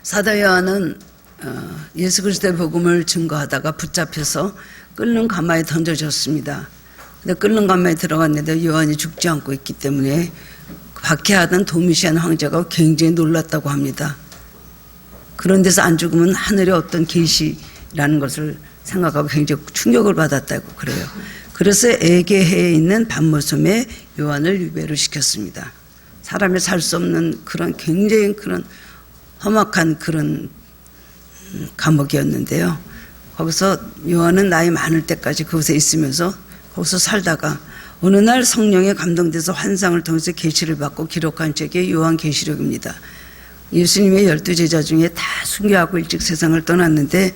사도 요한은 예수 그리스도의 복음을 증거하다가 붙잡혀서 끓는 가마에 던져졌습니다. 근데 끓는 가마에 들어갔는데 요한이 죽지 않고 있기 때문에 박해하던 도미시안 황제가 굉장히 놀랐다고 합니다. 그런 데서 안 죽으면 하늘의 어떤 계시라는 것을 생각하고 굉장히 충격을 받았다고 그래요. 그래서 에게해에 있는 반모섬에 요한을 유배를 시켰습니다. 사람이 살 수 없는 그런 굉장히 그런 험악한 그런 감옥이었는데요. 거기서 요한은 나이 많을 때까지 그곳에 있으면서 거기서 살다가 어느 날 성령에 감동돼서 환상을 통해서 계시를 받고 기록한 책이 요한계시록입니다. 예수님의 12제자 중에 다 순교하고 일찍 세상을 떠났는데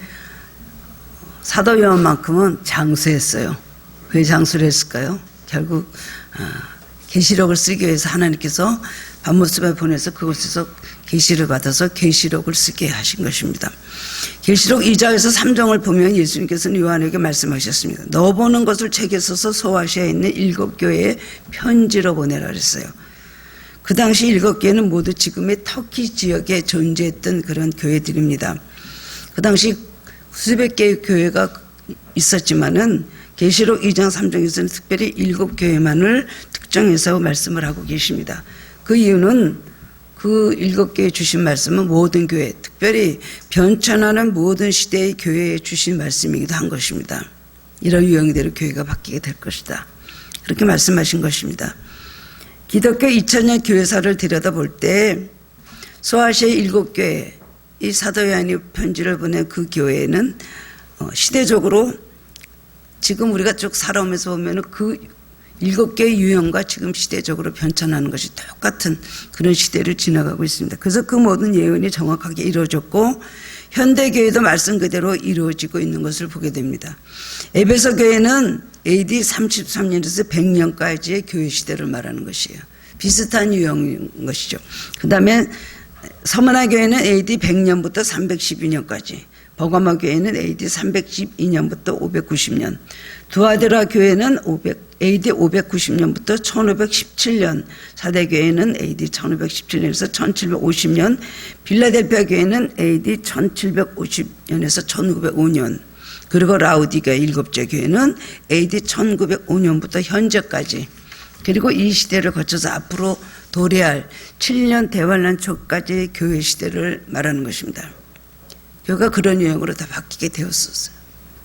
사도 요한만큼은 장수했어요. 왜 장수를 했을까요? 결국 계시록을 쓰기 위해서 하나님께서 반모섬에 보내서 그곳에서 계시를 받아서 계시록을 쓰게 하신 것입니다. 계시록 2장에서 3장을 보면 예수님께서는 요한에게 말씀하셨습니다. 너 보는 것을 책에 써서 소아시아에 있는 7교회에 편지로 보내라 그랬어요. 그 당시 7교회는 모두 지금의 터키 지역에 존재했던 그런 교회들입니다. 그 당시 수백 개의 교회가 있었지만은 계시록 2장 3장에서는 특별히 7교회만을 특정해서 말씀을 하고 계십니다. 그 이유는 그 7교회에 주신 말씀은 모든 교회, 특별히 변천하는 모든 시대의 교회에 주신 말씀이기도 한 것입니다. 이런 유형대로 교회가 바뀌게 될 것이다. 그렇게 말씀하신 것입니다. 기독교 2000년 교회사를 들여다볼 때 소아시아의 7교회, 이 사도 요한이 편지를 보낸 그 교회는 시대적으로 지금 우리가 쭉 살아오면서 보면 그 7개의 유형과 지금 시대적으로 변천하는 것이 똑같은 그런 시대를 지나가고 있습니다. 그래서 그 모든 예언이 정확하게 이루어졌고 현대교회도 말씀 그대로 이루어지고 있는 것을 보게 됩니다. 에베소 교회는 AD 33년에서 100년까지의 교회 시대를 말하는 것이에요. 비슷한 유형인 것이죠. 그 다음에 서머나 교회는 AD 100년부터 312년까지, 버가마 교회는 AD 312년부터 590년, 두아드라 교회는 AD 590년부터 1517년, 사대교회는 AD 1517년에서 1750년, 빌라델피아 교회는 AD 1750년에서 1905년, 그리고 라우디게아 7째 교회는 AD 1905년부터 현재까지, 그리고 이 시대를 거쳐서 앞으로 도래할 7년 대환란 초까지의 교회 시대를 말하는 것입니다. 교회가 그런 유형으로 다 바뀌게 되었었어요.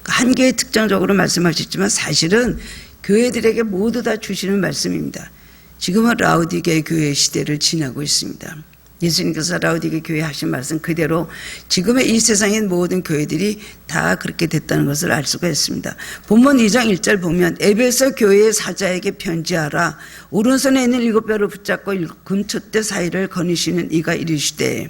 한 개의 특정적으로 말씀하셨지만 사실은 교회들에게 모두 다 주시는 말씀입니다. 지금은 라우디게아 교회 시대를 지나고 있습니다. 예수님께서 라우디게아 교회 하신 말씀 그대로 지금의 이 세상의 모든 교회들이 다 그렇게 됐다는 것을 알 수가 있습니다. 본문 2장 1절 보면 에베소 교회의 사자에게 편지하라. 오른손에 있는 7별을 붙잡고 금촛대 사이를 거니시는 이가 이르시되,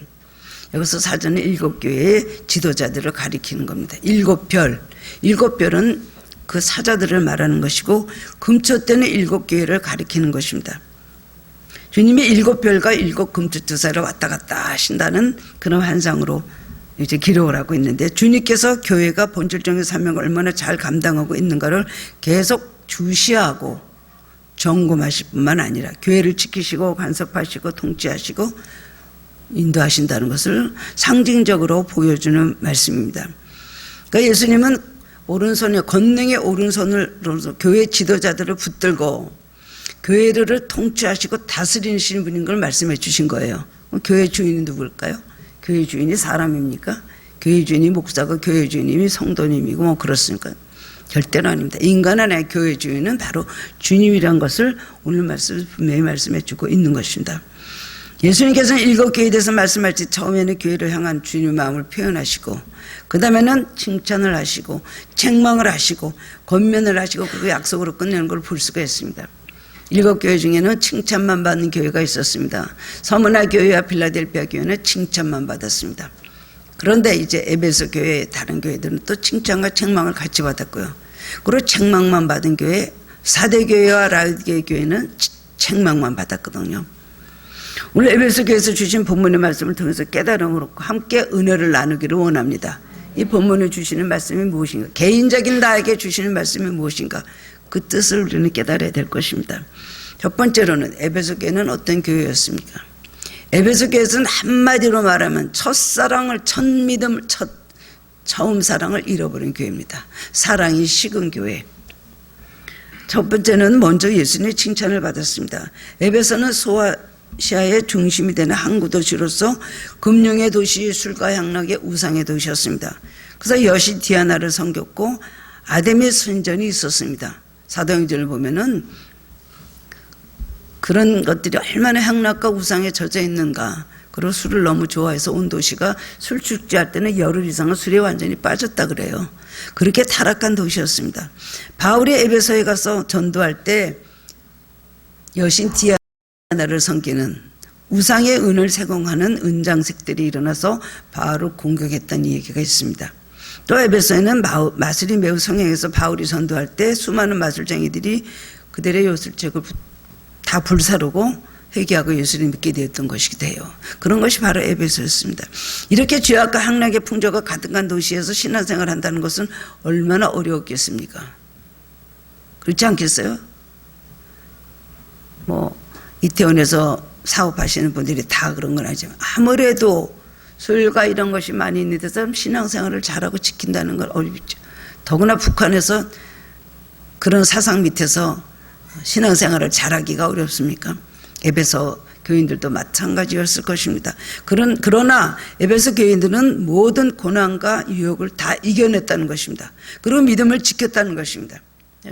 여기서 사전에 7교회의 지도자들을 가리키는 겁니다. 7별. 7별은 그 사자들을 말하는 것이고 금촛대는 7교회를 가리키는 것입니다. 주님이 7별과 7금촛대사를 왔다 갔다 하신다는 그런 환상으로 이제 기록을 하고 있는데, 주님께서 교회가 본질적인 사명을 얼마나 잘 감당하고 있는가를 계속 주시하고 점검하실 뿐만 아니라 교회를 지키시고 간섭하시고 통치하시고 인도하신다는 것을 상징적으로 보여주는 말씀입니다. 그러니까 예수님은 오른손에, 권능의 오른손을 교회 지도자들을 붙들고 교회를 통치하시고 다스리시는 분인 걸 말씀해 주신 거예요. 교회 주인이 누굴까요? 교회 주인이 사람입니까? 교회 주인이 목사고 교회 주인이 성도님이고 뭐 그렇습니까? 절대로 아닙니다. 인간 안에 교회 주인은 바로 주님이란 것을 오늘 말씀 분명히 말씀해 주고 있는 것입니다. 예수님께서는 7교회에 대해서 말씀할 때 처음에는 교회를 향한 주님의 마음을 표현하시고 그 다음에는 칭찬을 하시고 책망을 하시고 권면을 하시고 그 약속으로 끝내는 걸 볼 수가 있습니다. 7교회 중에는 칭찬만 받는 교회가 있었습니다. 서머나 교회와 빌라델피아 교회는 칭찬만 받았습니다. 그런데 이제 에베소 교회 다른 교회들은 또 칭찬과 책망을 같이 받았고요. 그리고 책망만 받은 교회, 사대교회와 라우디게아 교회는 책망만 받았거든요. 오늘 에베소 교회에서 주신 본문의 말씀을 통해서 깨달음으로 함께 은혜를 나누기를 원합니다. 이 본문에 주시는 말씀이 무엇인가? 개인적인 나에게 주시는 말씀이 무엇인가? 그 뜻을 우리는 깨달아야 될 것입니다. 첫 번째로는 에베소 교회는 어떤 교회였습니까? 에베소 교회에서는 한마디로 말하면 첫사랑을, 첫 믿음을, 처음 사랑을 잃어버린 교회입니다. 사랑이 식은 교회. 첫 번째는 먼저 예수님의 칭찬을 받았습니다. 에베소는 소아시아의 중심이 되는 항구 도시로서 금융의 도시, 술과 향락의 우상의 도시였습니다. 그래서 여신 디아나를 섬겼고 아데미 선전이 있었습니다. 사도행전을 보면은 그런 것들이 얼마나 향락과 우상에 젖어 있는가. 그리고 술을 너무 좋아해서 온 도시가 술 축제할 때는 열흘 이상은 술에 완전히 빠졌다 그래요. 그렇게 타락한 도시였습니다. 바울이 에베소에 가서 전도할 때 여신 디아나를 섬기는 우상의 은을 세공하는 은장색들이 일어나서 바울을 공격했다는 얘기가 있습니다. 또 에베소에는 마술이 매우 성행해서 바울이 전도할 때 수많은 마술쟁이들이 그들의 요술책을 다 불사르고 회개하고 예수를 믿게 되었던 것이기도 해요. 그런 것이 바로 에베소였습니다. 이렇게 죄악과 향락의 풍조가 가득한 도시에서 신앙생활을 한다는 것은 얼마나 어려웠겠습니까? 그렇지 않겠어요? 이태원에서 사업하시는 분들이 다 그런 건 아니지만 아무래도 술과 이런 것이 많이 있는 데서 신앙생활을 잘하고 지킨다는 건 어렵죠. 더구나 북한에서 그런 사상 밑에서 신앙생활을 잘하기가 어렵습니까? 에베소 교인들도 마찬가지였을 것입니다. 그러나 에베소 교인들은 모든 고난과 유혹을 다 이겨냈다는 것입니다. 그리고 믿음을 지켰다는 것입니다.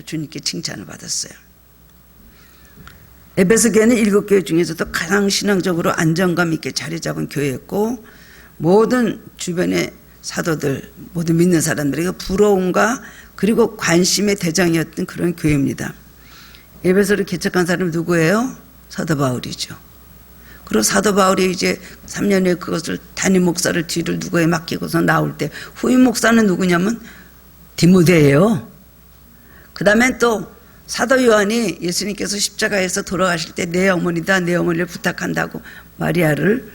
주님께 칭찬을 받았어요. 에베소 교회는 7교회 중에서도 가장 신앙적으로 안정감 있게 자리 잡은 교회였고 모든 주변의 사도들, 모든 믿는 사람들에게 부러움과 그리고 관심의 대장이었던 그런 교회입니다. 에베소를 개척한 사람이 누구예요? 사도 바울이죠. 그리고 사도 바울이 이제 3년 후에 그것을 담임 목사를 뒤를 누구에 맡기고서 나올 때 후임 목사는 누구냐면 디모데예요. 그 다음엔 또 사도 요한이 예수님께서 십자가에서 돌아가실 때 내 어머니다, 내 어머니를 부탁한다고 마리아를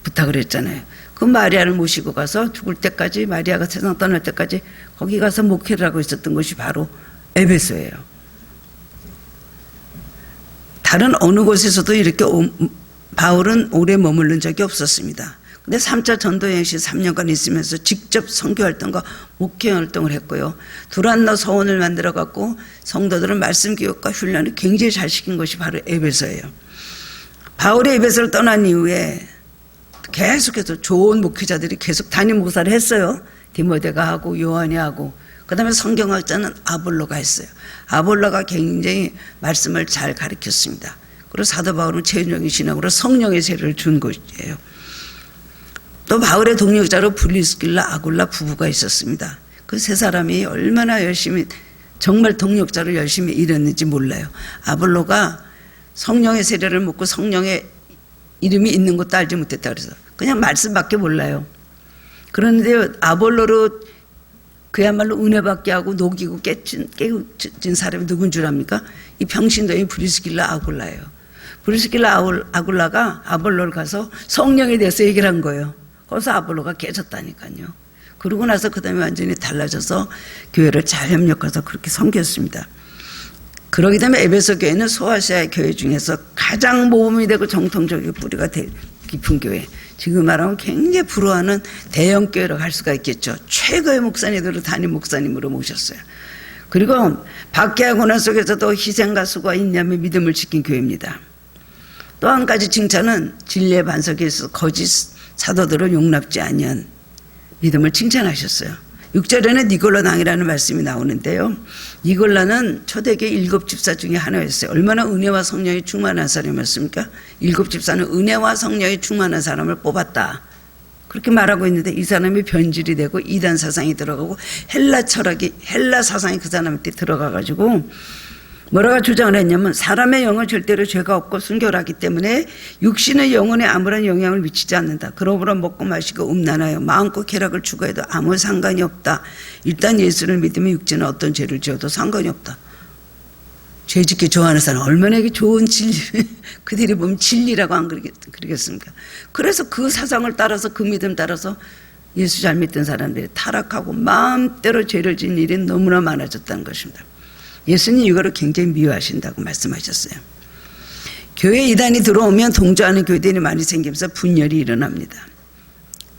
부탁을 했잖아요. 그 마리아를 모시고 가서 죽을 때까지, 마리아가 세상 떠날 때까지 거기 가서 목회를 하고 있었던 것이 바로 에베소예요. 다른 어느 곳에서도 이렇게 바울은 오래 머무른 적이 없었습니다. 근데 3차 전도여행 시 3년간 있으면서 직접 선교활동과 목회활동을 했고요. 두란노 서원을 만들어 갖고 성도들은 말씀 교육과 훈련을 굉장히 잘 시킨 것이 바로 에베소예요. 바울이 에베소를 떠난 이후에 계속해서 좋은 목회자들이 계속 담임 목사를 했어요. 디모데가 하고 요한이 하고, 그 다음에 성경학자는 아볼로가 했어요. 아볼로가 굉장히 말씀을 잘 가르쳤습니다. 그리고 사도 바울은 체험적인 신학으로 성령의 세례를 준 것이에요. 또 바울의 동역자로 브리스길라, 아굴라 부부가 있었습니다. 그 세 사람이 얼마나 열심히, 정말 동역자로 열심히 일했는지 몰라요. 아볼로가 성령의 세례를 먹고 성령의 이름이 있는 것도 알지 못했다 그래서 그냥 말씀밖에 몰라요. 그런데 아볼로로 그야말로 은혜 받게 하고 녹이고 깨진 사람이 누군 줄 압니까? 이 평신도인 브리스길라 아굴라예요. 브리스길라 아굴라가 아볼로를 가서 성령에 대해서 얘기를 한 거예요. 그래서 아볼로가 깨졌다니까요. 그러고 나서 그 다음에 완전히 달라져서 교회를 잘 협력해서 그렇게 섬겼습니다. 그러기 때문에 에베소 교회는 소아시아의 교회 중에서 가장 모범이 되고 정통적인 뿌리가 깊은 교회, 지금 말하면 굉장히 부러워하는 대형 교회로 갈 수가 있겠죠. 최고의 목사님들을 담임 목사님으로 모셨어요. 그리고 박해와 고난 속에서도 희생과 수고와 인내함의 믿음을 지킨 교회입니다. 또 한 가지 칭찬은 진리의 반석에 있어서 거짓 사도들을 용납지 아니한 믿음을 칭찬하셨어요. 6절에는 니골라 왕이라는 말씀이 나오는데요. 니골라는 초대교회 7집사 중에 하나였어요. 얼마나 은혜와 성령이 충만한 사람이었습니까? 7집사는 은혜와 성령이 충만한 사람을 뽑았다. 그렇게 말하고 있는데 이 사람이 변질이 되고 이단 사상이 들어가고 헬라 철학이, 헬라 사상이 그 사람한테 들어가가지고 뭐라고 주장을 했냐면 사람의 영은 절대로 죄가 없고 순결하기 때문에 육신의 영혼에 아무런 영향을 미치지 않는다. 그러므로 먹고 마시고 음란하여 마음껏 쾌락을 추구해도 아무 상관이 없다. 일단 예수를 믿으면 육체는 어떤 죄를 지어도 상관이 없다. 죄 짓기 좋아하는 사람 얼마나 이게 좋은 진리, 그들이 보면 진리라고 안 그러겠습니까? 그래서 그 사상을 따라서 그 믿음 따라서 예수 잘 믿던 사람들이 타락하고 마음대로 죄를 지은 일이 너무나 많아졌다는 것입니다. 예수님 이거를 굉장히 미워하신다고 말씀하셨어요. 교회 이단이 들어오면 동조하는 교회들이 많이 생기면서 분열이 일어납니다.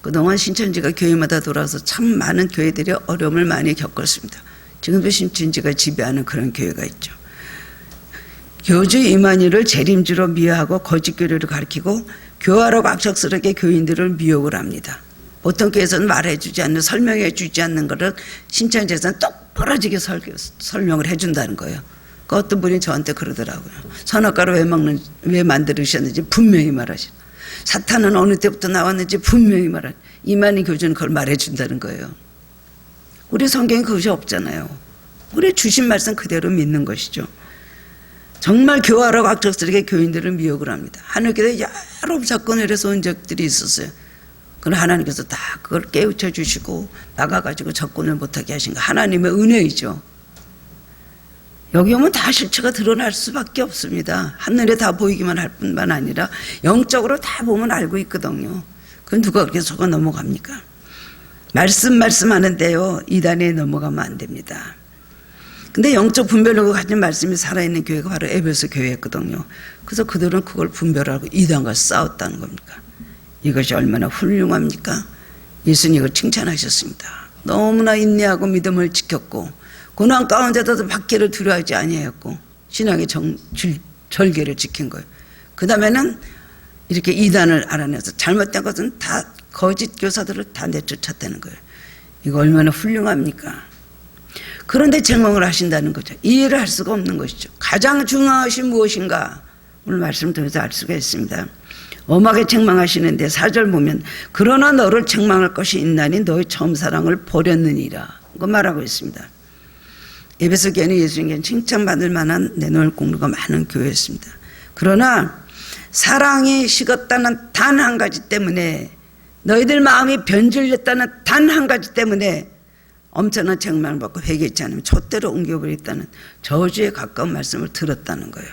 그동안 신천지가 교회마다 돌아서 참 많은 교회들이 어려움을 많이 겪었습니다. 지금도 신천지가 지배하는 그런 교회가 있죠. 교주 이만희를 재림주로 미화하고 거짓 교리를 가르치고 교화라고 악착스럽게 교인들을 미혹을 합니다. 보통 교회에서는 말해주지 않는, 설명해주지 않는 것을 신천지에서는 똑부러지게 설명을 해준다는 거예요. 그 어떤 분이 저한테 그러더라고요. 선악과를 왜 만들으셨는지 분명히 말하시고, 사탄은 어느 때부터 나왔는지 분명히 말하고, 이만희 교주는 그걸 말해준다는 거예요. 우리 성경에 그것이 없잖아요. 우리 주신 말씀 그대로 믿는 것이죠. 정말 교화라고 악착스럽게 교인들을 미혹을 합니다. 하늘교회 여러 사건을 해서 온 적들이 있었어요. 그러나 하나님께서 다 그걸 깨우쳐 주시고 막아가지고 접근을 못하게 하신 거 하나님의 은혜이죠. 여기 오면 다 실체가 드러날 수밖에 없습니다. 하늘에 다 보이기만 할 뿐만 아니라 영적으로 다 보면 알고 있거든요. 그건 누가 그렇게 속아 넘어갑니까? 말씀하는데요, 이단에 넘어가면 안 됩니다. 근데 영적 분별력을 가진 말씀이 살아있는 교회가 바로 에베소 교회였거든요. 그래서 그들은 그걸 분별하고 이단과 싸웠다는 겁니까? 이것이 얼마나 훌륭합니까? 예수님이 이걸 칭찬하셨습니다. 너무나 인내하고 믿음을 지켰고 고난 가운데도 박해를 두려워하지 아니하였고 신앙의 절개를 지킨 거예요. 그 다음에는 이렇게 이단을 알아내서 잘못된 것은 다 거짓 교사들을 다 내쫓았다는 거예요. 이거 얼마나 훌륭합니까? 그런데 책망을 하신다는 거죠. 이해를 할 수가 없는 것이죠. 가장 중요한 것이 무엇인가? 오늘 말씀을 통해서 알 수가 있습니다. 엄하게 책망하시는데 4절 보면 그러나 너를 책망할 것이 있나니 너의 처음 사랑을 버렸느니라. 그거 말하고 있습니다. 에베소 교회는 예수님께 칭찬받을 만한 내놓을 공로가 많은 교회였습니다. 그러나 사랑이 식었다는 단 한 가지 때문에, 너희들 마음이 변질됐다는 단 한 가지 때문에 엄청난 책망을 받고 회개했지 않으면 촛대로 옮겨버렸다는 저주에 가까운 말씀을 들었다는 거예요.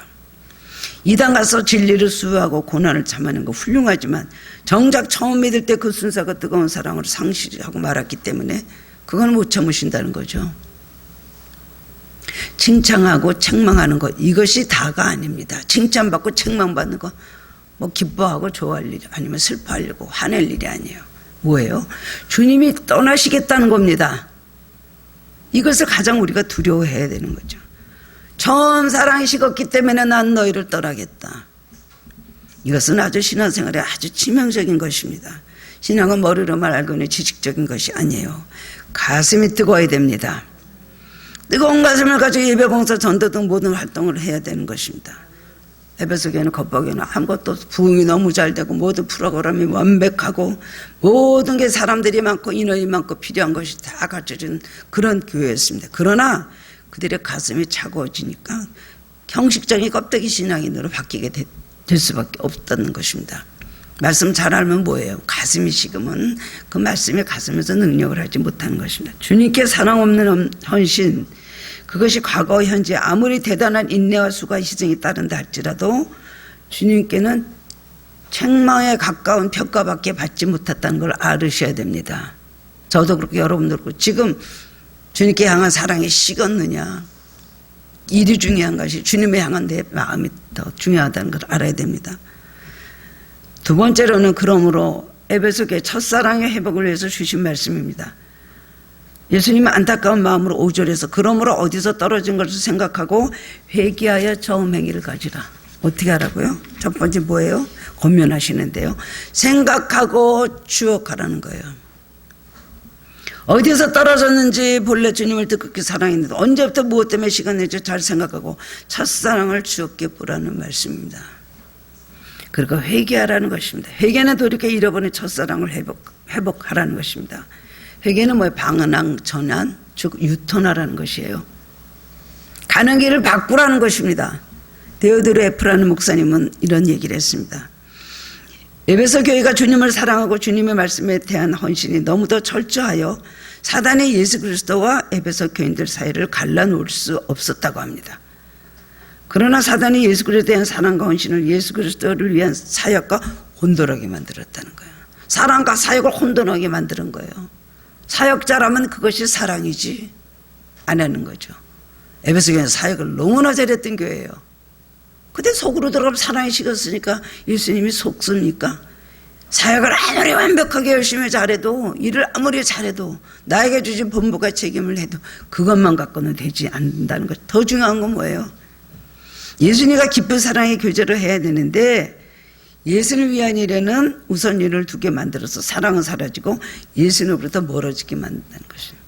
이단 가서 진리를 수호하고 고난을 참아낸 거 훌륭하지만 정작 처음 믿을 때 그 순수하고 뜨거운 사랑으로 상실하고 말았기 때문에 그건 못 참으신다는 거죠. 칭찬하고 책망하는 것, 이것이 다가 아닙니다. 칭찬받고 책망받는 거 뭐 기뻐하고 좋아할 일이 아니면 슬퍼하려고 화낼 일이 아니에요. 뭐예요? 주님이 떠나시겠다는 겁니다. 이것을 가장 우리가 두려워해야 되는 거죠. 처음 사랑이 식었기 때문에 난 너희를 떠나겠다. 이것은 아주 신앙생활에 아주 치명적인 것입니다. 신앙은 머리로만 알고 있는 지식적인 것이 아니에요. 가슴이 뜨거워야 됩니다. 뜨거운 가슴을 가지고 예배봉사 전도 등 모든 활동을 해야 되는 것입니다. 에베소 교회는 겉보기에는 아무것도 부흥이 너무 잘 되고 모든 프로그램이 완벽하고 모든 게 사람들이 많고 인원이 많고 필요한 것이 다 갖춰진 그런 교회였습니다. 그러나 그들의 가슴이 차가워지니까 형식적인 껍데기 신앙인으로 바뀌게 될 수밖에 없다는 것입니다. 말씀 잘 알면 뭐예요? 가슴이 식으면 그 말씀이 가슴에서 능력을 하지 못하는 것입니다. 주님께 사랑 없는 헌신, 그것이 과거 현재 아무리 대단한 인내와 수고와 희생이 따른다 할지라도 주님께는 책망에 가까운 평가밖에 받지 못했다는 걸 알으셔야 됩니다. 저도 그렇고 여러분도 그렇고 지금 주님께 향한 사랑이 식었느냐, 일이 중요한 것이 주님에 향한 내 마음이 더 중요하다는 걸 알아야 됩니다. 두 번째로는 그러므로 에베소 교회 첫사랑의 회복을 위해서 주신 말씀입니다. 예수님은 안타까운 마음으로 5절에서 그러므로 어디서 떨어진 것을 생각하고 회개하여 처음 행위를 가지라. 어떻게 하라고요? 첫 번째 뭐예요? 권면하시는데요. 생각하고 추억하라는 거예요. 어디서 떨어졌는지 본래 주님을 뜻깊게 사랑했는데 언제부터 무엇 때문에 시간 내죠? 잘 생각하고 첫사랑을 추억해 보라는 말씀입니다. 그리고 회개하라는 것입니다. 회개는 돌이켜 잃어버린 첫사랑을 회복하라는 것입니다. 회개는 뭐예요? 방언, 전환, 즉 유턴하라는 것이에요. 가는 길을 바꾸라는 것입니다. 데오드로 에프라는 목사님은 이런 얘기를 했습니다. 에베소 교회가 주님을 사랑하고 주님의 말씀에 대한 헌신이 너무도 철저하여 사단이 예수 그리스도와 에베소 교인들 사이를 갈라놓을 수 없었다고 합니다. 그러나 사단이 예수 그리스도에 대한 사랑과 헌신을 예수 그리스도를 위한 사역과 혼돈하게 만들었다는 거예요. 사랑과 사역을 혼돈하게 만드는 거예요. 사역자라면 그것이 사랑이지 안 하는 거죠. 에베소 교회는 사역을 너무나 잘했던 교회예요. 근데 속으로 들어가면 사랑이 식었으니까 예수님이 속습니까? 사역을 아무리 완벽하게 열심히 잘해도, 일을 아무리 잘해도, 나에게 주신 본부가 책임을 해도 그것만 갖고는 되지 않는다는 것. 더 중요한 건 뭐예요? 예수님과 깊은 사랑의 교제를 해야 되는데, 예수를 위한 일에는 우선일을 두게 만들어서 사랑은 사라지고 예수님으로부터 멀어지게 만든다는 것입니다.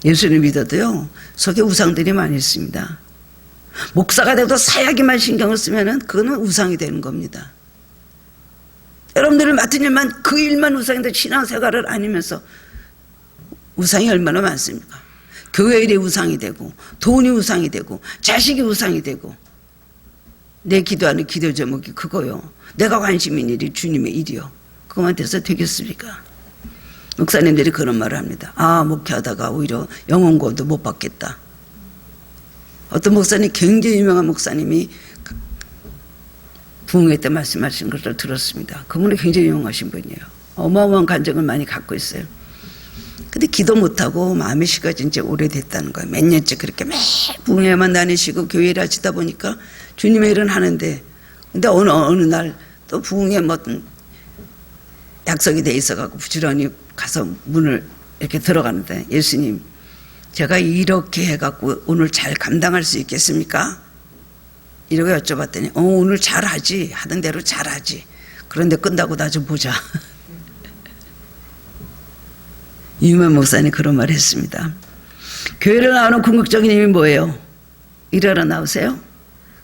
예수를 믿어도요, 속에 우상들이 많이 있습니다. 목사가 돼도 사역에만 신경을 쓰면은 그거는 우상이 되는 겁니다. 여러분들을 맡은 일만, 그 일만 우상인데 신앙생활을 아니면서 우상이 얼마나 많습니까? 교회 일이 우상이 되고, 돈이 우상이 되고, 자식이 우상이 되고, 내 기도하는 기도 제목이 그거요. 내가 관심 있는 일이 주님의 일이요. 그것만 돼서 되겠습니까? 목사님들이 그런 말을 합니다. 아, 목회하다가 오히려 영혼구원도 못 받겠다. 어떤 목사님, 굉장히 유명한 목사님이 부흥회 때 말씀하신 것을 들었습니다. 그분이 굉장히 유명하신 분이에요. 어마어마한 간증을 많이 갖고 있어요. 근데 기도 못하고 마음이 식어진 지 오래됐다는 거예요. 몇 년째 그렇게 매 부흥회만 다니시고 교회를 하시다 보니까 주님의 일은 하는데, 근데 어느 날 또 부흥회 뭐 약속이 돼 있어갖고 부지런히 가서 문을 이렇게 들어가는데, 예수님, 제가 이렇게 해갖고 오늘 잘 감당할 수 있겠습니까? 이러고 여쭤봤더니 오늘 잘하지. 하던 대로 잘하지. 그런데 끝나고 나 좀 보자. 유만 목사님 그런 말 했습니다. 교회를 나오는 궁극적인 힘이 뭐예요? 일하러 나오세요?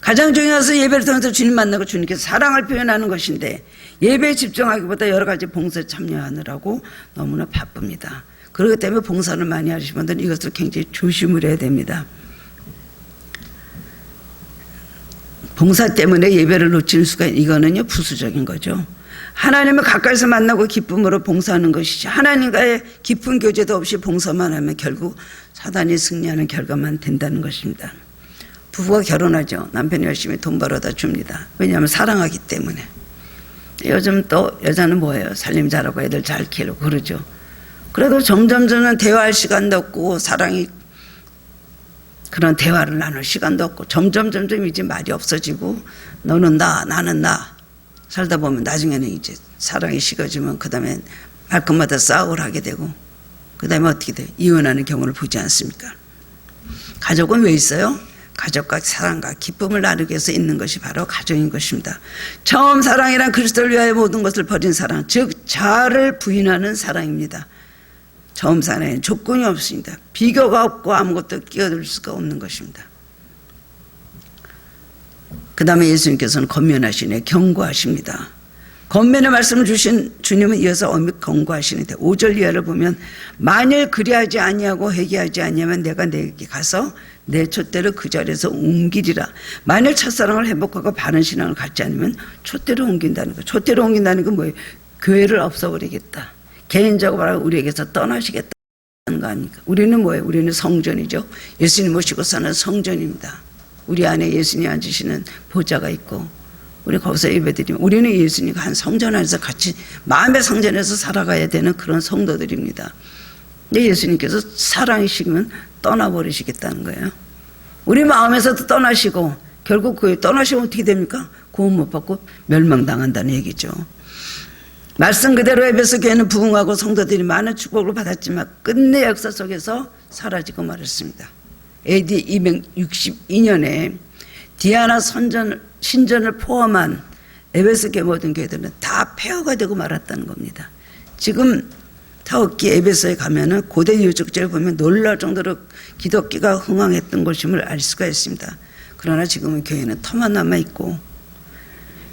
가장 중요한 것은 예배를 통해서 주님 만나고 주님께서 사랑을 표현하는 것인데, 예배에 집중하기보다 여러 가지 봉사에 참여하느라고 너무나 바쁩니다. 그렇기 때문에 봉사를 많이 하시는 분들은 이것을 굉장히 조심을 해야 됩니다. 봉사 때문에 예배를 놓칠 수가 있는, 이거는요 부수적인 거죠. 하나님을 가까이서 만나고 기쁨으로 봉사하는 것이지, 하나님과의 깊은 교제도 없이 봉사만 하면 결국 사단이 승리하는 결과만 된다는 것입니다. 부부가 결혼하죠. 남편이 열심히 돈 벌어다 줍니다. 왜냐하면 사랑하기 때문에. 요즘 또 여자는 뭐예요? 살림 잘하고 애들 잘 키우고 그러죠. 그래도 점점 대화할 시간도 없고, 사랑이 그런 대화를 나눌 시간도 없고, 점점 이제 말이 없어지고, 너는 나, 나는 나 살다 보면 나중에는 이제 사랑이 식어지면 그 다음에 말끝마다 싸움을 하게 되고, 그 다음에 어떻게 돼요? 이혼하는 경우를 보지 않습니까? 가족은 왜 있어요? 가족과 사랑과 기쁨을 나누기 위해서 있는 것이 바로 가정인 것입니다. 처음 사랑이란 그리스도를 위하여 모든 것을 버린 사랑, 즉 자아를 부인하는 사랑입니다. 처음 사랑에는 조건이 없습니다. 비교가 없고 아무것도 끼어들 수가 없는 것입니다. 그 다음에 예수님께서는 권면하시네, 경고하십니다. 권면의 말씀을 주신 주님은 이어서 엄히 경고하시는데, 5절 이하를 보면 만일 그리하지 아니하고 회개하지 아니하면 내가 내게 가서 내 촛대를 그 자리에서 옮기리라. 만일 첫사랑을 회복하고 바른 신앙을 갖지 않으면 촛대를 옮긴다는 거. 촛대를 옮긴다는 건 뭐예요? 교회를 없애버리겠다. 개인적으로 말하면 우리에게서 떠나시겠다는 거 아닙니까? 우리는 뭐예요? 우리는 성전이죠. 예수님 모시고 사는 성전입니다. 우리 안에 예수님 앉으시는 보좌가 있고, 우리 거기서 예배드리면 우리는 예수님과 한 성전 안에서 같이 마음의 성전에서 살아가야 되는 그런 성도들입니다. 근데 예수님께서 사랑이 식으면 떠나버리시겠다는 거예요. 우리 마음에서도 떠나시고, 결국 그 떠나시면 어떻게 됩니까? 구원 못 받고 멸망당한다는 얘기죠. 말씀 그대로 에베소 교회는 부흥하고 성도들이 많은 축복을 받았지만 끝내 역사 속에서 사라지고 말았습니다. AD 262년에 디아나 신전을 포함한 에베소 교회 모든 교회들은 다 폐허가 되고 말았다는 겁니다. 지금 터키 에베소에 가면은 고대 유적지를 보면 놀랄 정도로 기독교가 흥왕했던 곳임을 알 수가 있습니다. 그러나 지금은 교회는 터만 남아있고,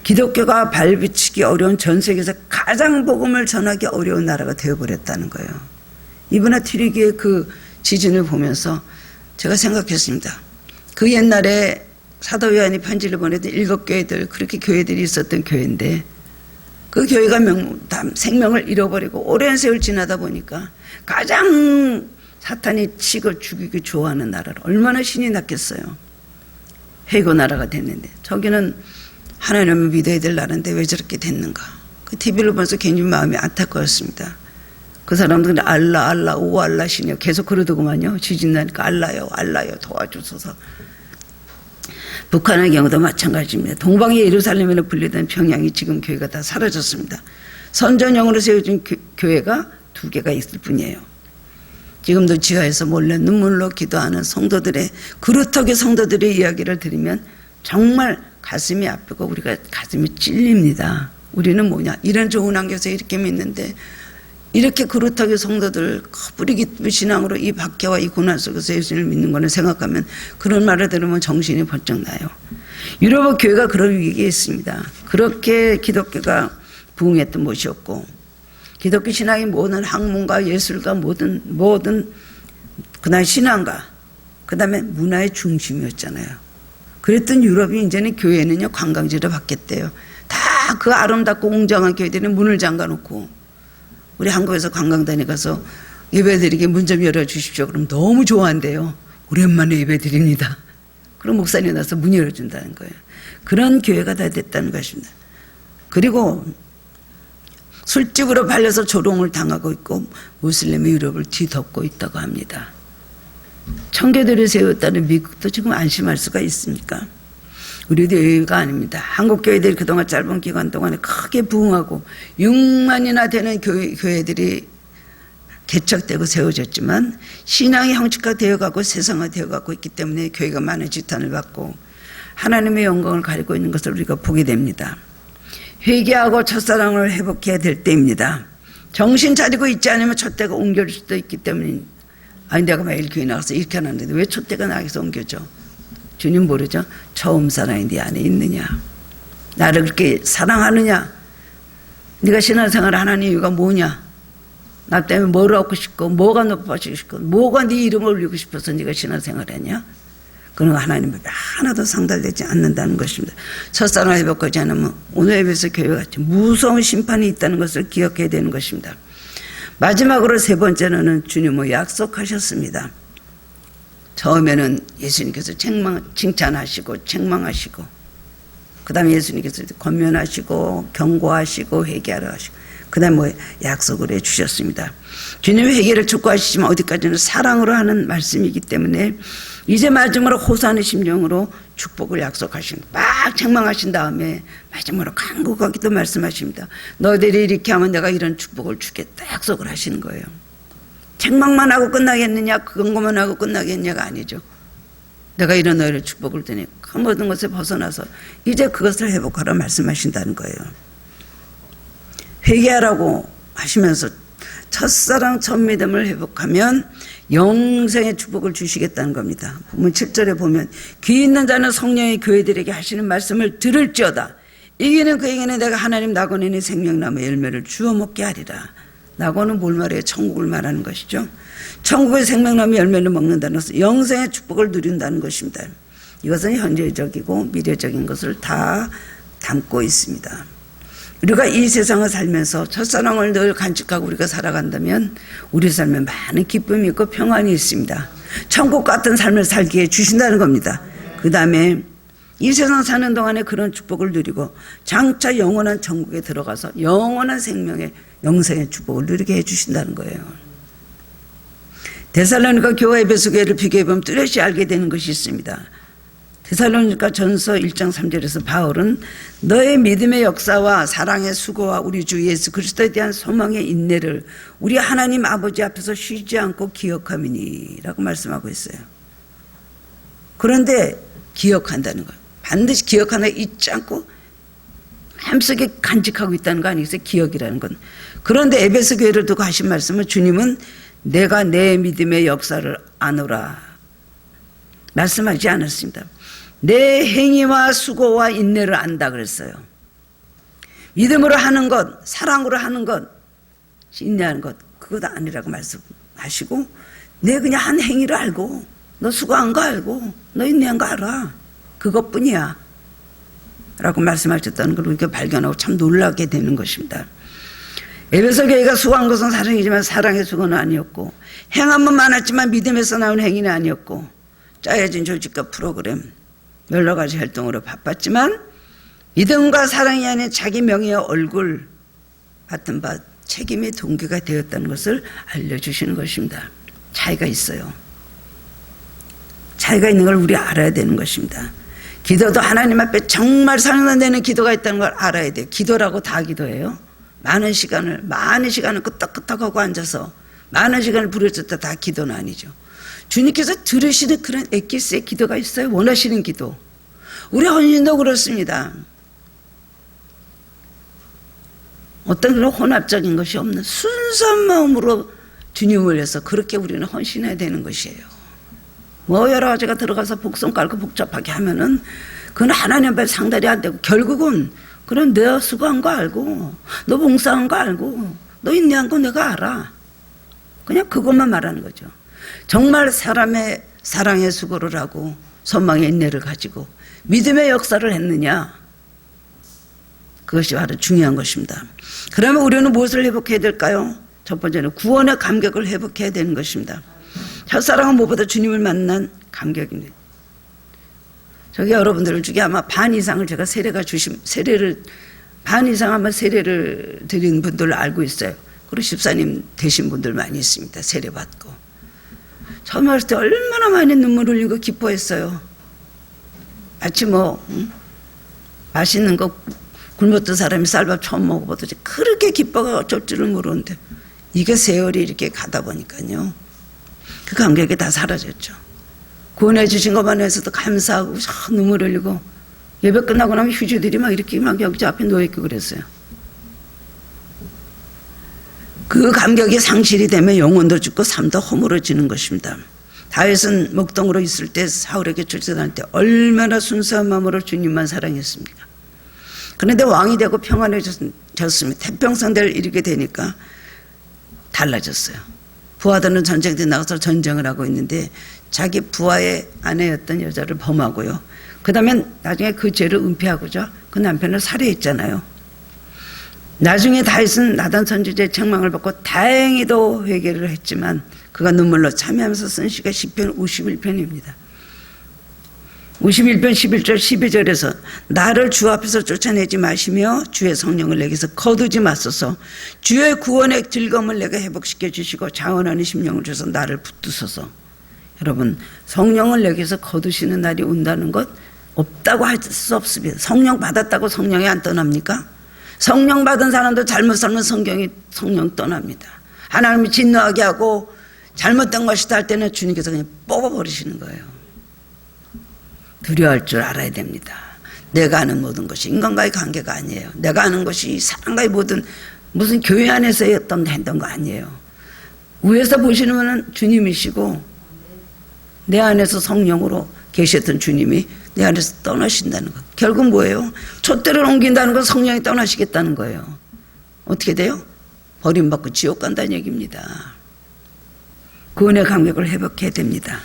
기독교가 발비치기 어려운 전 세계에서 가장 복음을 전하기 어려운 나라가 되어버렸다는 거예요. 이번에 튀르기의 그 지진을 보면서 제가 생각했습니다. 그 옛날에 사도 요한이 편지를 보내던 7교회들, 그렇게 교회들이 있었던 교회인데, 그 교회가 생명을 잃어버리고 오랜 세월 지나다 보니까 가장 사탄이 치고 죽이기 좋아하는 나라로 얼마나 신이 났겠어요. 해고 나라가 됐는데, 저기는 하나님을 믿어야 될 나라인데 왜 저렇게 됐는가. 그 TV를 보면서 괜히 마음이 안타까웠습니다. 그 사람들은 알라 오 알라 신이요 계속 그러더구만요. 지진 나니까 알라요 도와주소서. 북한의 경우도 마찬가지입니다. 동방의 예루살렘으로 불리던 평양이 지금 교회가 다 사라졌습니다. 선전용으로 세워진 교회가 2개가 있을 뿐이에요. 지금도 지하에서 몰래 눈물로 기도하는 성도들의, 그루터기 성도들의 이야기를 들으면 정말 가슴이 아프고 우리가 가슴이 찔립니다. 우리는 뭐냐, 이런 좋은 환경에서 이렇게 믿는데 이렇게 그루터기 성도들 뿌리 깊은 신앙으로 이 박해와 이 고난 속에서 예수님을 믿는 거는 생각하면, 그런 말을 들으면 정신이 번쩍 나요. 유럽의 교회가 그런 위기에 있습니다. 그렇게 기독교가 부흥했던 곳이었고, 기독교 신앙이 모든 학문과 예술과 모든 그다음에 신앙과 그다음에 문화의 중심이었잖아요. 그랬던 유럽이 이제는 교회는요 관광지로 바뀌었대요. 다 그 아름답고 웅장한 교회들이 문을 잠가놓고, 우리 한국에서 관광단에 가서 예배드리게 문 좀 열어주십시오. 그럼 너무 좋아한대요. 오랜만에 예배드립니다. 그럼 목사님 나서 문 열어준다는 거예요. 그런 교회가 다 됐다는 것입니다. 그리고 술집으로 팔려서 조롱을 당하고 있고 무슬림이 유럽을 뒤덮고 있다고 합니다. 청교도를 세웠다는 미국도 지금 안심할 수가 있습니까? 우리도 여유가 아닙니다. 한국 교회들이 그동안 짧은 기간 동안에 크게 부흥하고 6만이나 되는 교회들이 개척되고 세워졌지만 신앙이 형식화되어가고 세상화되어가고 있기 때문에 교회가 많은 지탄을 받고 하나님의 영광을 가리고 있는 것을 우리가 보게 됩니다. 회개하고 첫사랑을 회복해야 될 때입니다. 정신 차리고 있지 않으면 촛대가 옮겨질 수도 있기 때문에, 아니 내가 매일 교회 나가서 이렇게 하는데 왜 촛대가 나에게서 옮겨져? 주님 모르죠? 처음 사랑이 네 안에 있느냐? 나를 그렇게 사랑하느냐? 네가 신앙생활을 하는 이유가 뭐냐? 나 때문에 뭘 얻고 싶고 뭐가 높아지고 싶고 뭐가 네 이름을 올리고 싶어서 네가 신앙생활을 했냐? 그는 하나님의 하나도 상달되지 않는다는 것입니다. 첫사랑을 회복하지 않으면 오늘 에베소 교회같이 무서운 심판이 있다는 것을 기억해야 되는 것입니다. 마지막으로 3번째로는 주님은 약속하셨습니다. 처음에는 예수님께서 칭찬하시고 책망하시고, 그 다음에 예수님께서 권면하시고 경고하시고 회개하라 하시고, 그 다음에 뭐 약속을 해주셨습니다. 주님의 회개를 촉구하시지만 어디까지는 사랑으로 하는 말씀이기 때문에 이제 마지막으로 호소하는 심령으로 축복을 약속하신, 막 책망하신 다음에 마지막으로 간곡하게도 말씀하십니다. 너희들이 이렇게 하면 내가 이런 축복을 주겠다 약속을 하시는 거예요. 책망만 하고 끝나겠느냐, 그런 것만 하고 끝나겠느냐가 아니죠. 내가 이런 너희를 축복을 드니 그 모든 것에 벗어나서 이제 그것을 회복하라 말씀하신다는 거예요. 회개하라고 하시면서 첫사랑 첫 믿음을 회복하면 영생의 축복을 주시겠다는 겁니다. 보면 7절에 보면 귀 있는 자는 성령의 교회들에게 하시는 말씀을 들을지어다. 이기는 그에게는 내가 하나님 낙원에 생명나무 열매를 주워 먹게 하리라. 낙원은 뭘 말해요? 천국을 말하는 것이죠. 천국의 생명나무 열매를 먹는다는 것은 영생의 축복을 누린다는 것입니다. 이것은 현재적이고 미래적인 것을 다 담고 있습니다. 우리가 이 세상을 살면서 첫사랑을 늘 간직하고 우리가 살아간다면 우리 삶에 많은 기쁨이 있고 평안이 있습니다. 천국 같은 삶을 살기에 주신다는 겁니다. 그 다음에 이 세상 사는 동안에 그런 축복을 누리고 장차 영원한 천국에 들어가서 영원한 생명의 영생의 축복을 누리게 해주신다는 거예요. 데살로니가 교회 에베소 교회를 비교해보면 뚜렷이 알게 되는 것이 있습니다. 데살로니가 전서 1장 3절에서 바울은 너의 믿음의 역사와 사랑의 수고와 우리 주 예수 그리스도에 대한 소망의 인내를 우리 하나님 아버지 앞에서 쉬지 않고 기억함이니 라고 말씀하고 있어요. 그런데 기억한다는 거예요. 반드시 기억하나 잊지 않고 마음속에 간직하고 있다는 거 아니겠어요? 기억이라는 건. 그런데 에베소 교회를 두고 하신 말씀은 주님은 내가 내 믿음의 역사를 아노라 말씀하지 않았습니다. 내 행위와 수고와 인내를 안다 그랬어요. 믿음으로 하는 것, 사랑으로 하는 것, 인내하는 것 그것 아니라고 말씀하시고 내 그냥 한 행위를 알고 너 수고한 거 알고 너 인내한 거 알아. 그것뿐이야 라고 말씀하셨다는 걸 우리가 발견하고 참 놀라게 되는 것입니다. 에베소 교회가 수고한 것은 사랑이지만 사랑의 수고는 아니었고 행함은 많았지만 믿음에서 나온 행위는 아니었고 짜여진 조직과 프로그램 여러 가지 활동으로 바빴지만 믿음과 사랑이 아닌 자기 명예와 얼굴 받은 바 책임의 동기가 되었다는 것을 알려주시는 것입니다. 차이가 있어요. 차이가 있는 걸 우리 알아야 되는 것입니다. 기도도 하나님 앞에 정말 상관되는 기도가 있다는 걸 알아야 돼요. 기도라고 다 기도예요. 많은 시간을 끄떡끄떡하고 앉아서 많은 시간을 부르셨다 다 기도는 아니죠. 주님께서 들으시는 그런 엑기스의 기도가 있어요. 원하시는 기도. 우리 헌신도 그렇습니다. 어떤 그런 혼합적인 것이 없는 순수한 마음으로 주님을 위해서 그렇게 우리는 헌신해야 되는 것이에요. 뭐 여러 가지가 들어가서 복성 깔고 복잡하게 하면은 그건 하나님 앞에 상달이 안 되고 결국은 그런 내 수고한 거 알고 너 봉사한 거 알고 너 인내한 거 내가 알아. 그냥 그것만 말하는 거죠. 정말 사람의 사랑의 수고를 하고 선망의 인내를 가지고 믿음의 역사를 했느냐, 그것이 바로 중요한 것입니다. 그러면 우리는 무엇을 회복해야 될까요? 첫 번째는 구원의 감격을 회복해야 되는 것입니다. 첫사랑은 무엇보다 주님을 만난 감격입니다. 저기 여러분들 중에 아마 반 이상을 제가 반 이상 아마 세례를 드린 분들 알고 있어요. 그리고 집사님 되신 분들 많이 있습니다. 세례 받고. 처음 왔을 때 얼마나 많이 눈물 흘리고 기뻐했어요. 마치 맛있는 거 굶었던 사람이 쌀밥 처음 먹어보듯이 그렇게 기뻐가 어쩔 줄을 모르는데 이게 세월이 이렇게 가다 보니까요. 그 감격이 다 사라졌죠. 구원해 주신 것만 해서도 감사하고 눈물 흘리고 예배 끝나고 나면 휴지들이 막 이렇게 막 여기 앞에 놓여있고 그랬어요. 그 감격이 상실이 되면 영혼도 죽고 삶도 허물어지는 것입니다. 다윗은 목동으로 있을 때 사울에게 출전할 때 얼마나 순수한 마음으로 주님만 사랑했습니까? 그런데 왕이 되고 평안해졌습니다. 태평성대를 이루게 되니까 달라졌어요. 부하들은 전쟁터에 나가서 전쟁을 하고 있는데 자기 부하의 아내였던 여자를 범하고요. 그 다음에 나중에 그 죄를 은폐하고자 그 남편을 살해했잖아요. 나중에 다윗은 나단 선지자의 책망을 받고 다행히도 회개를 했지만 그가 눈물로 참여하면서 쓴 시가 시편 51편입니다. 51편 11절 12절에서 나를 주 앞에서 쫓아내지 마시며 주의 성령을 내게서 거두지 마소서. 주의 구원의 즐거움을 내게 회복시켜 주시고 자원하는 심령을 주셔서 나를 붙드소서. 여러분, 성령을 내게서 거두시는 날이 온다는 것 없다고 할 수 없습니다. 성령 받았다고 성령이 안 떠납니까? 성령 받은 사람도 잘못 살면 성령 떠납니다. 하나님이 진노하게 하고 잘못된 것이다 할 때는 주님께서 그냥 뽑아버리시는 거예요. 두려워할 줄 알아야 됩니다. 내가 아는 모든 것이 인간과의 관계가 아니에요. 내가 아는 것이 사람과의 무슨 교회 안에서 했던 거 아니에요. 위에서 보시는 분은 주님이시고 내 안에서 성령으로 계셨던 주님이 내 안에서 떠나신다는 것. 결국 뭐예요? 촛대를 옮긴다는 건 성령이 떠나시겠다는 거예요. 어떻게 돼요? 버림받고 지옥 간다는 얘기입니다. 구원의 감격을 회복해야 됩니다.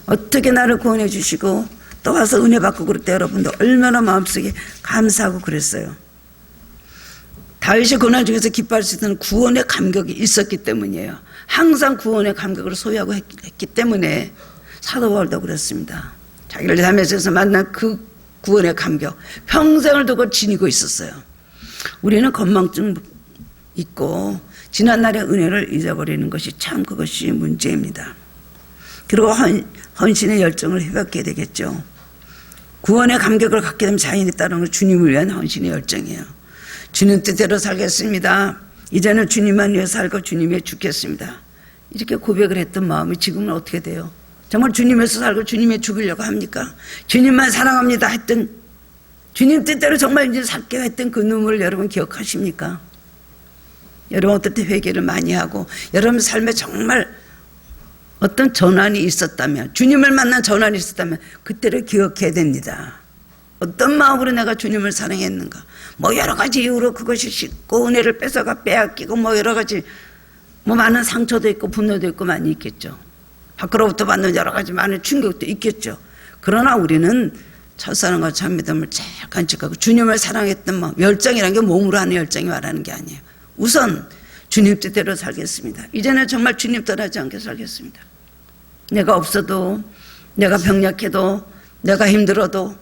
어떻게 나를 구원해 주시고 또 와서 은혜 받고 그럴 때 여러분들 얼마나 마음속에 감사하고 그랬어요. 다윗이 고난 중에서 기뻐할 수 있는 구원의 감격이 있었기 때문이에요. 항상 구원의 감격을 소유하고 했기 때문에 사도 바울도 그랬습니다. 자기를 담에서 만난 그 구원의 감격 평생을 두고 지니고 있었어요. 우리는 건망증 있고 지난날의 은혜를 잊어버리는 것이 참 그것이 문제입니다. 그리고 헌신의 열정을 회복해야 되겠죠. 구원의 감격을 갖게 되면 자연히 따르는 건 주님을 위한 헌신의 열정이에요. 주님 뜻대로 살겠습니다. 이제는 주님만 위해 살고 주님에 죽겠습니다. 이렇게 고백을 했던 마음이 지금은 어떻게 돼요? 정말 주님에서 살고 주님에 죽으려고 합니까? 주님만 사랑합니다 했던, 주님 뜻대로 정말 이제 살게 했던 그 눈물을 여러분 기억하십니까? 여러분 어떨 때 회개를 많이 하고 여러분 삶에 정말 어떤 전환이 있었다면, 주님을 만난 전환이 있었다면 그때를 기억해야 됩니다. 어떤 마음으로 내가 주님을 사랑했는가? 여러 가지 이유로 그것이 씻고 은혜를 뺏어가 빼앗기고 여러 가지 많은 상처도 있고 분노도 있고 많이 있겠죠. 밖으로부터 받는 여러 가지 많은 충격도 있겠죠. 그러나 우리는 첫사랑과 첫 믿음을 잘 간직하고 주님을 사랑했던 마음, 열정이라는 게 몸으로 하는 열정이 말하는 게 아니에요. 우선 주님 뜻대로 살겠습니다. 이제는 정말 주님 떠나지 않게 살겠습니다. 내가 없어도, 내가 병약해도, 내가 힘들어도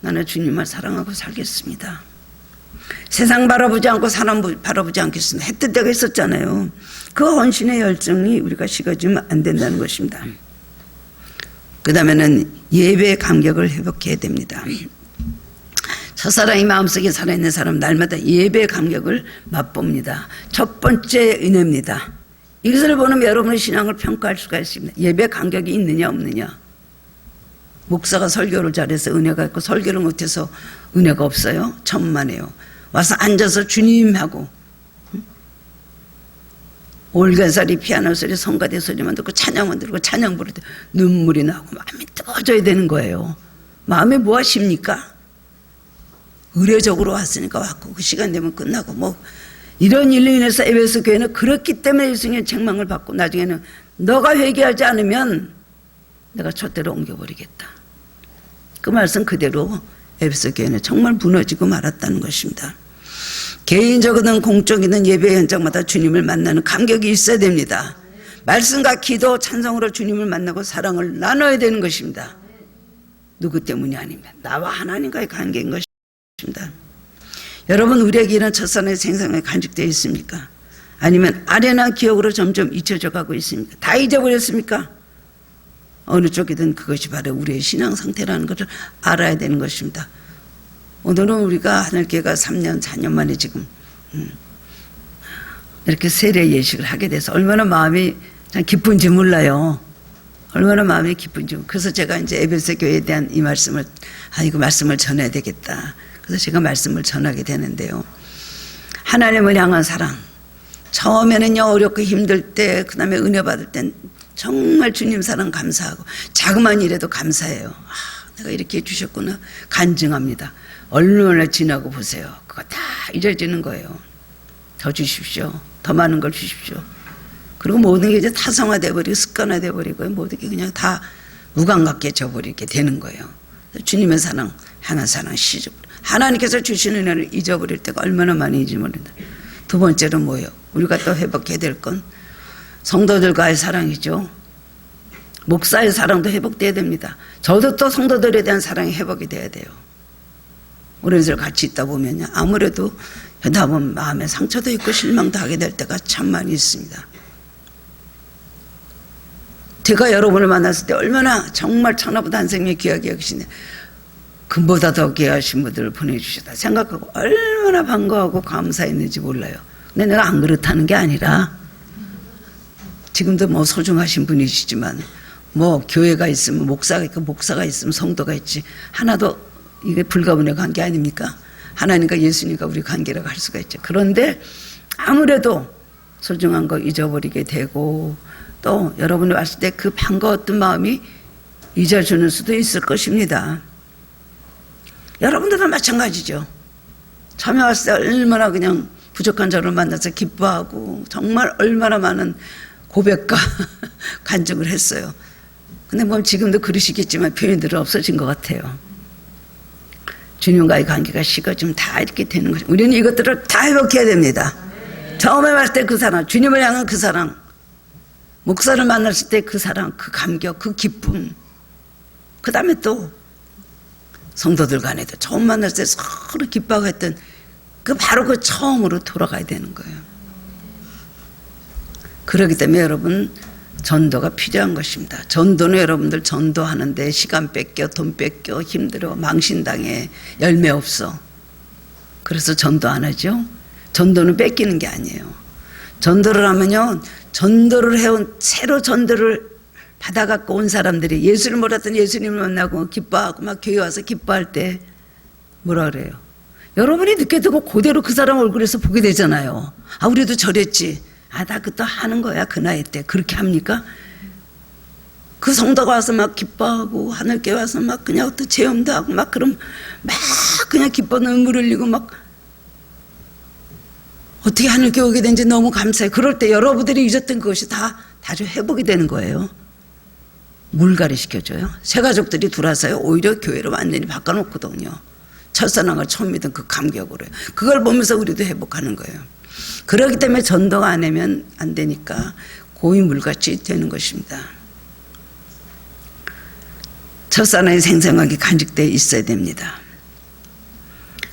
나는 주님을 사랑하고 살겠습니다. 세상 바라보지 않고 사람 바라보지 않겠습니다. 했던 때가 있었잖아요. 그 헌신의 열정이 우리가 식어지면 안 된다는 것입니다. 그 다음에는 예배 감격을 회복해야 됩니다. 첫사랑이 마음속에 살아있는 사람 날마다 예배 감격을 맛봅니다. 첫 번째 은혜입니다. 이것을 보면 여러분의 신앙을 평가할 수가 있습니다. 예배 감격이 있느냐 없느냐. 목사가 설교를 잘해서 은혜가 있고 설교를 못해서 은혜가 없어요? 천만에요. 와서 앉아서 주님하고 올간살이 피아노 소리 성가대 소리만 듣고 찬양만 들고 찬양 부를 때 눈물이 나고 마음이 뜨거워져야 되는 거예요. 마음에 뭐 하십니까? 의례적으로 왔으니까 왔고 그 시간 되면 끝나고 뭐 이런 일로 인해서 에베소 교회는 그렇기 때문에 예수님의 책망을 받고 나중에는 너가 회개하지 않으면 내가 저대로 옮겨버리겠다. 그 말씀 그대로 에베소 교회는 정말 무너지고 말았다는 것입니다. 개인적이든 공적이든 예배 현장마다 주님을 만나는 감격이 있어야 됩니다. 말씀과 기도, 찬송으로 주님을 만나고 사랑을 나눠야 되는 것입니다. 누구 때문이 아닙니다. 나와 하나님과의 관계인 것입니다. 여러분, 우리에게 이런 첫사랑의 생생하게 간직되어 있습니까? 아니면 아련한 기억으로 점점 잊혀져 가고 있습니까? 다 잊어버렸습니까? 어느 쪽이든 그것이 바로 우리의 신앙 상태라는 것을 알아야 되는 것입니다. 오늘은 우리가 하늘교회가 3년, 4년 만에 지금 이렇게 세례 예식을 하게 돼서 얼마나 마음이 참 기쁜지 몰라요. 얼마나 마음이 기쁜지. 그래서 제가 이제 에베소 교회에 대한 이 말씀을, 이거 말씀을 전해야 되겠다. 그래서 제가 말씀을 전하게 되는데요. 하나님을 향한 사랑. 처음에는요, 어렵고 힘들 때, 그 다음에 은혜 받을 땐 정말 주님 사랑 감사하고, 자그마한 일에도 감사해요. 내가 이렇게 해주셨구나. 간증합니다. 얼마나 지나고 보세요. 그거 다 잊어지는 거예요. 더 주십시오. 더 많은 걸 주십시오. 그리고 모든 게 이제 타성화돼 버리고 습관화돼 버리고 모든 게 그냥 다 무감각해 져버리게 되는 거예요. 주님의 사랑, 향한 사랑 시죠. 하나님께서 주시는 은혜를 잊어버릴 때가 얼마나 많이인지 모른다. 두 번째로 뭐예요? 우리가 또 회복해야 될 건 성도들과의 사랑이죠. 목사의 사랑도 회복돼야 됩니다. 저도 또 성도들에 대한 사랑이 회복이 돼야 돼요. 오랜세월 같이 있다 보면요, 아무래도 다 보면 마음에 상처도 있고 실망도 하게 될 때가 참 많이 있습니다. 제가 여러분을 만났을 때 얼마나 정말 천하보다 한 생명 귀하게 여기시네. 금보다 더 귀하신 분들을 보내주셨다 생각하고 얼마나 반가워하고 감사했는지 몰라요. 근데 내가 안 그렇다는 게 아니라 지금도 뭐 소중하신 분이시지만 뭐 교회가 있으면 목사가 있고 목사가 있으면 성도가 있지 하나도 이게 불가분의 관계 아닙니까? 하나님과 예수님과 우리 관계라고 할 수가 있죠. 그런데 아무래도 소중한 거 잊어버리게 되고 또 여러분이 왔을 때 그 반가웠던 마음이 잊어주는 수도 있을 것입니다. 여러분들은 마찬가지죠. 처음에 왔을 때 얼마나 그냥 부족한 저를 만나서 기뻐하고 정말 얼마나 많은 고백과 간증을 했어요. 근데 뭐 지금도 그러시겠지만 표현들은 없어진 것 같아요. 주님과의 관계가 식어지면 다 이렇게 되는 거죠. 우리는 이것들을 다 회복해야 됩니다. 처음에 왔을 때 그 사랑, 주님을 향한 그 사랑, 목사를 만났을 때 그 사랑, 그 감격, 그 기쁨, 그 다음에 또 성도들 간에도 처음 만났을 때 서로 기뻐하고 했던 바로 그 처음으로 돌아가야 되는 거예요. 그렇기 때문에 여러분, 전도가 필요한 것입니다. 전도는 여러분들 전도하는데 시간 뺏겨, 돈 뺏겨, 힘들어, 망신당해, 열매 없어. 그래서 전도 안 하죠. 전도는 뺏기는 게 아니에요. 전도를 하면요, 전도를 해온, 새로 전도를 받아갖고 온 사람들이 예수를 몰랐던 예수님을 만나고 기뻐하고 막 교회 와서 기뻐할 때 뭐라 그래요? 여러분이 늦게 듣고 그대로 그 사람 얼굴에서 보게 되잖아요. 우리도 저랬지. 나 그것도 하는 거야, 그 나이 때. 그렇게 합니까? 그 성도가 와서 막 기뻐하고, 하늘께 와서 막 그냥 또 체험도 하고, 막 그럼 막 그냥 기뻐 눈물 흘리고 막 어떻게 하늘께 오게 된지 너무 감사해. 그럴 때 여러분들이 잊었던 그것이 다 다시 회복이 되는 거예요. 물갈이 시켜줘요. 새 가족들이 들어와서요, 오히려 교회를 완전히 바꿔놓거든요. 첫사랑을 처음 믿은 그 감격으로요. 그걸 보면서 우리도 회복하는 거예요. 그렇기 때문에 전도가 안 하면 안 되니까 고인물같이 되는 것입니다. 첫사랑이 생생하게 간직되어 있어야 됩니다.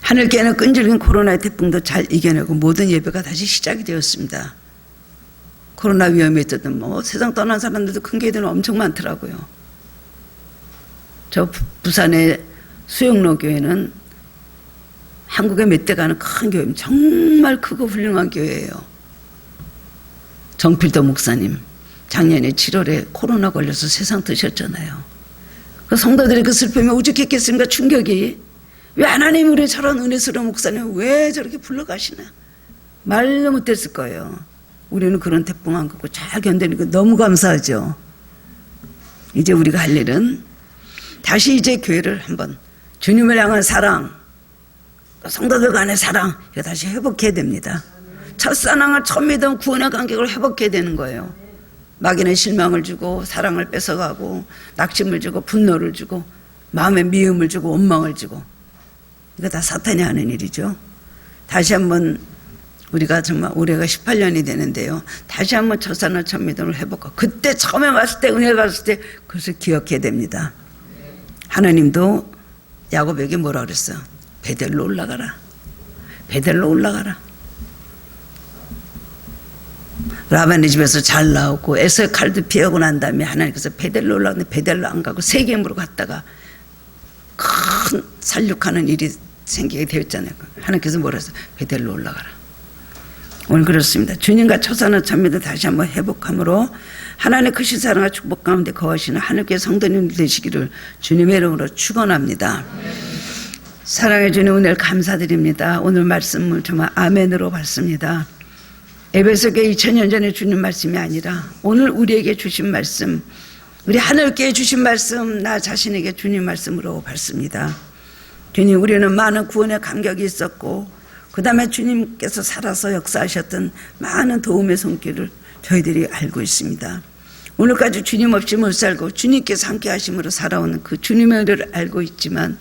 하늘교회는 끈질긴 코로나의 태풍도 잘 이겨내고 모든 예배가 다시 시작이 되었습니다. 코로나 위험이 있었던 세상 떠난 사람들도 큰 교회들은 엄청 많더라고요. 저 부산의 수영로 교회는 한국에 몇 대 가는 큰 교회입니다. 정말 크고 훌륭한 교회예요. 정필도 목사님 작년에 7월에 코로나 걸려서 세상 뜨셨잖아요. 그 성도들이 그 슬픔에 오죽했겠습니까? 충격이. 왜 하나님 우리 저런 은혜스러운 목사님 왜 저렇게 불러가시나? 말도 못했을 거예요. 우리는 그런 태풍 안 겪고 잘 견디니까 너무 감사하죠. 이제 우리가 할 일은 다시 이제 교회를 한번 주님을 향한 사랑, 성도들 간의 사랑 이거 다시 회복해야 됩니다. 첫사랑을 처음 믿은 구원의 간격을 회복해야 되는 거예요. 마귀는 실망을 주고 사랑을 뺏어가고 낙심을 주고 분노를 주고 마음에 미움을 주고 원망을 주고 이거 다 사탄이 하는 일이죠. 다시 한번 우리가 정말 올해가 18년이 되는데요. 다시 한번 첫사랑 첫 믿음을 회복하고 그때 처음에 왔을 때 은혜 받았을 때 그것을 기억해야 됩니다. 하나님도 야곱에게 뭐라 그랬어요? 베델로 올라가라. 베델로 올라가라. 라반의 집에서 잘 나오고 에서의 칼도 피하고 난 다음에 하나님께서 베델로 올라갔는데 베델로 안 가고 세겜으로 갔다가 큰 살육하는 일이 생기게 되었잖아요. 하나님께서 뭐라 했어요? 베델로 올라가라. 오늘 그렇습니다. 주님과 첫사랑 첫 믿음 다시 한번 회복함으로 하나님의 크신 사랑과 축복 가운데 거하시는 하늘교회 성도님 되시기를 주님의 이름으로 축원합니다. 사랑해 주님 은혜를 감사드립니다. 오늘 말씀을 정말 아멘으로 받습니다. 에베소교회 2000년 전에 주신 말씀이 아니라 오늘 우리에게 주신 말씀, 우리 하늘교회에 주신 말씀, 나 자신에게 주님 말씀으로 받습니다. 주님, 우리는 많은 구원의 감격이 있었고 그 다음에 주님께서 살아서 역사하셨던 많은 도움의 손길을 저희들이 알고 있습니다. 오늘까지 주님 없이 못 살고 주님께서 함께 하심으로 살아오는 그 주님의 은혜를 알고 있지만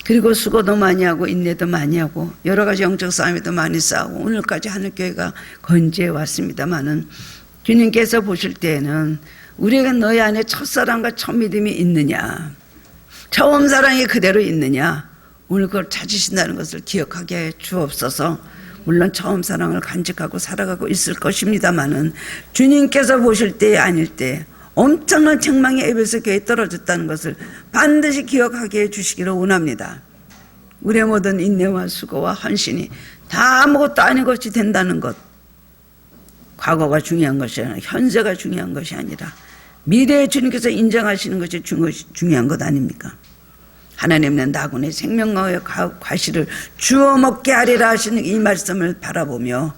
그리고 수고도 많이 하고 인내도 많이 하고 여러 가지 영적 싸움에도 많이 싸우고 오늘까지 하늘교회가 건재해 왔습니다마는 주님께서 보실 때에는 우리가 너희 안에 첫사랑과 첫 믿음이 있느냐, 처음 사랑이 그대로 있느냐, 오늘 그걸 찾으신다는 것을 기억하게 해 주옵소서. 물론 처음 사랑을 간직하고 살아가고 있을 것입니다마는 주님께서 보실 때 아닐 때 엄청난 책망이 에베소 교회에 떨어졌다는 것을 반드시 기억하게 해주시기를 원합니다. 우리의 모든 인내와 수고와 헌신이 다 아무것도 아닌 것이 된다는 것, 과거가 중요한 것이 아니라 현재가 중요한 것이 아니라 미래에 주님께서 인정하시는 것이 중요한 것 아닙니까? 하나님은 나군의 생명과의 과실을 주워 먹게 하리라 하시는 이 말씀을 바라보며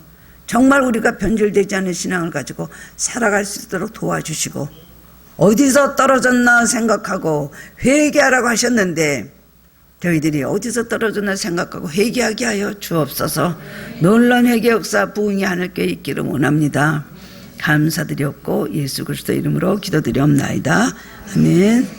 정말 우리가 변질되지 않은 신앙을 가지고 살아갈 수 있도록 도와주시고 어디서 떨어졌나 생각하고 회개하라고 하셨는데 저희들이 어디서 떨어졌나 생각하고 회개하게 하여 주옵소서. 놀라운 회개 역사 부흥이 하늘교회에 있기를 원합니다. 감사드렸고 예수 그리스도 이름으로 기도드리옵나이다. 아멘.